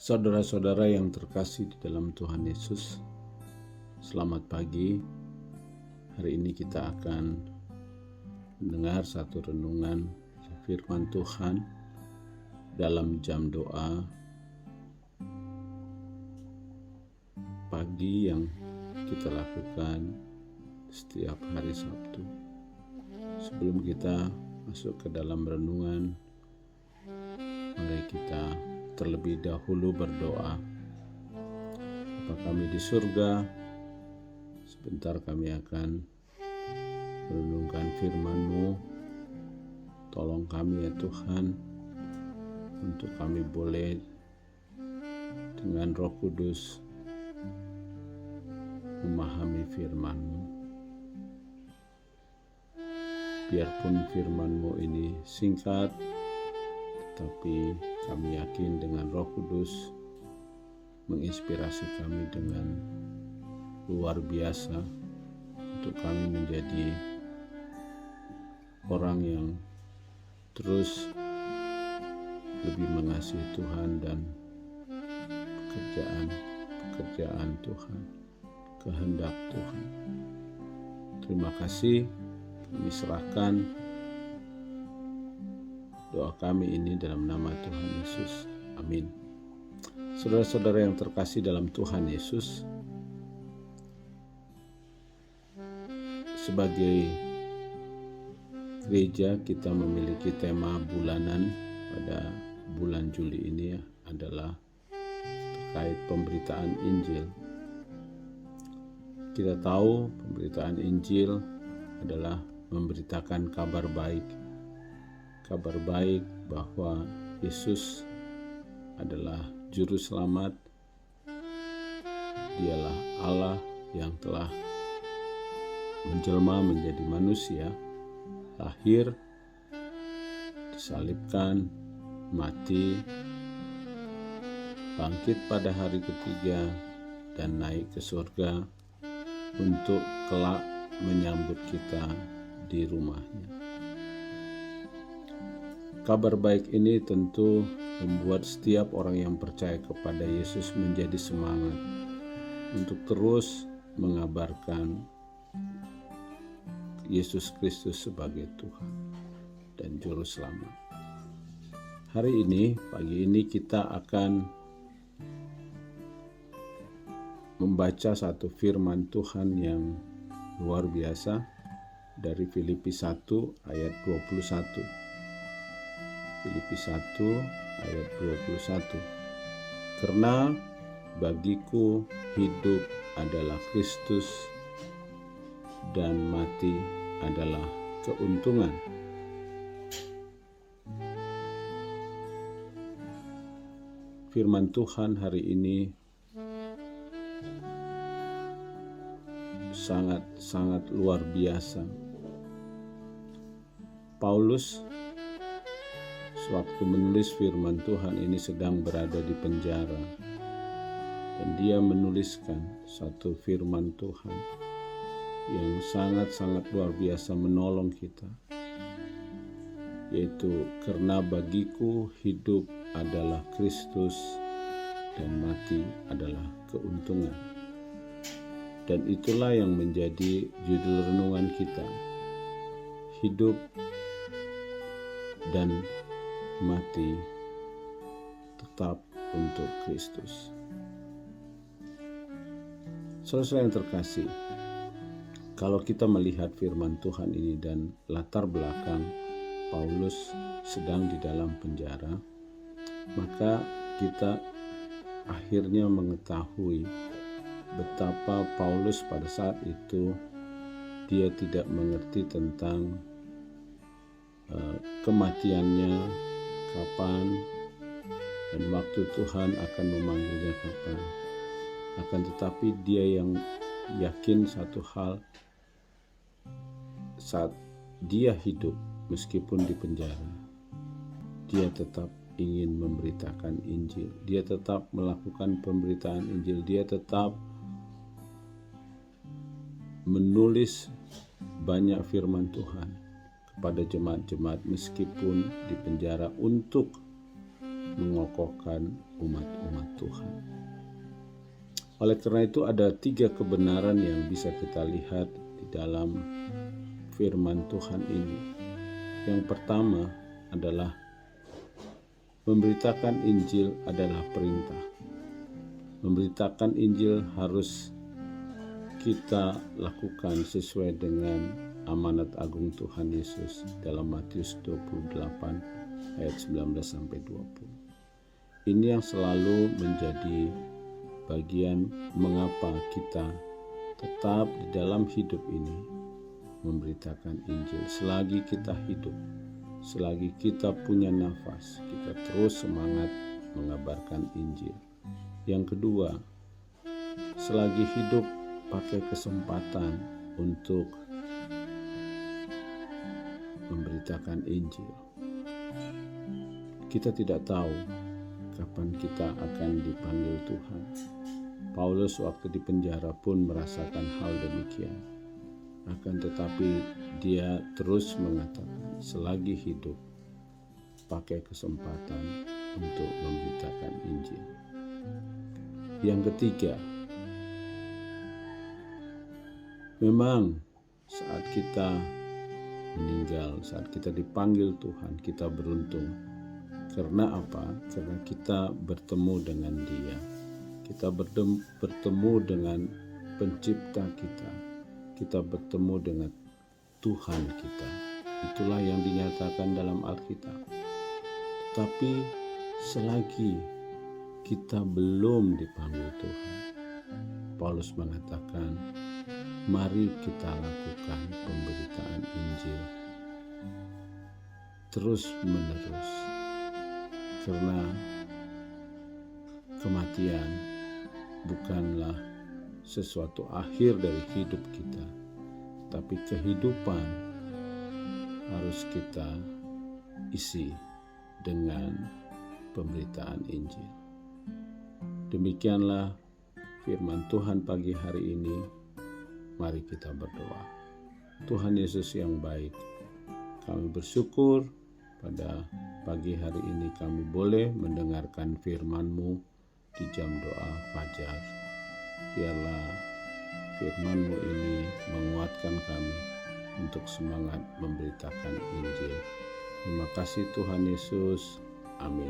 Saudara-saudara yang terkasih di dalam Tuhan Yesus, selamat pagi. Hari ini kita akan mendengar satu renungan firman Tuhan dalam jam doa pagi yang kita lakukan setiap hari Sabtu. Sebelum kita masuk ke dalam renungan, mari kita terlebih dahulu berdoa. Bapa kami di surga, sebentar kami akan merenungkan firman-Mu. Tolong kami ya Tuhan, untuk kami boleh dengan Roh Kudus memahami firman-Mu. Biarpun firman-Mu ini singkat, tetapi kami yakin dengan Roh Kudus menginspirasi kami dengan luar biasa untuk kami menjadi orang yang terus lebih mengasihi Tuhan dan pekerjaan Tuhan, kehendak Tuhan. Terima kasih, kami serahkan doa kami ini dalam nama Tuhan Yesus. Amin. Saudara-saudara yang terkasih dalam Tuhan Yesus, sebagai gereja kita memiliki tema bulanan pada bulan Juli ini adalah terkait pemberitaan Injil. Kita tahu pemberitaan Injil adalah memberitakan kabar baik bahwa Yesus adalah juru selamat. Dialah Allah yang telah menjelma menjadi manusia, lahir, disalibkan, mati, bangkit pada hari ketiga, dan naik ke surga untuk kelak menyambut kita di rumahnya. Kabar baik ini tentu membuat setiap orang yang percaya kepada Yesus menjadi semangat untuk terus mengabarkan Yesus Kristus sebagai Tuhan dan Juru Selamat. Hari ini, pagi ini kita akan membaca satu firman Tuhan yang luar biasa dari Filipi 1 ayat 21. Filipi 1 ayat 21. Karena bagiku hidup adalah Kristus dan mati adalah keuntungan. Firman Tuhan hari ini sangat luar biasa. Paulus sewaktu menulis firman Tuhan ini sedang berada di penjara, dan dia menuliskan satu firman Tuhan yang sangat luar biasa menolong kita, yaitu karena bagiku hidup adalah Kristus dan mati adalah keuntungan. Dan itulah yang menjadi judul renungan kita, hidup dan mati tetap untuk Kristus. Saudara yang terkasih, kalau kita melihat firman Tuhan ini dan latar belakang Paulus sedang di dalam penjara, maka kita akhirnya mengetahui betapa Paulus pada saat itu dia tidak mengerti tentang kematiannya, kapan dan waktu Tuhan akan memanggilnya kapan. Akan tetapi dia yang yakin satu hal, saat dia hidup meskipun di penjara, dia tetap ingin memberitakan Injil. Dia tetap melakukan pemberitaan Injil. Dia tetap menulis banyak firman Tuhan kepada jemaat-jemaat meskipun di penjara, untuk mengokohkan umat-umat Tuhan. Oleh karena itu ada 3 kebenaran yang bisa kita lihat di dalam firman Tuhan ini. Yang pertama adalah memberitakan Injil adalah perintah. Memberitakan Injil harus kita lakukan sesuai dengan amanat agung Tuhan Yesus dalam Matius 28 ayat 19-20. Ini yang selalu menjadi bagian mengapa kita tetap di dalam hidup ini memberitakan Injil. Selagi kita hidup, selagi kita punya nafas, kita terus semangat mengabarkan Injil. Yang kedua, selagi hidup pakai kesempatan untuk memberitakan Injil. Kita tidak tahu kapan kita akan dipanggil Tuhan. Paulus waktu di penjara pun merasakan hal demikian. Akan tetapi dia terus mengatakan, selagi hidup, pakai kesempatan untuk memberitakan Injil. Yang ketiga, memang saat kita meninggal, saat kita dipanggil Tuhan, kita beruntung. Karena apa? Karena kita bertemu dengan Dia. Kita bertemu dengan pencipta kita. Kita bertemu dengan Tuhan kita. Itulah yang dinyatakan dalam Alkitab. Tapi selagi kita belum dipanggil Tuhan, Paulus mengatakan, mari kita lakukan pemberitaan Injil terus menerus. Karena kematian bukanlah sesuatu akhir dari hidup kita, tapi kehidupan harus kita isi dengan pemberitaan Injil. Demikianlah firman Tuhan pagi hari ini. Mari kita berdoa. Tuhan Yesus yang baik, kami bersyukur pada pagi hari ini kami boleh mendengarkan firman-Mu di jam doa fajar. Biarlah firman-Mu ini menguatkan kami untuk semangat memberitakan Injil. Terima kasih Tuhan Yesus. Amin.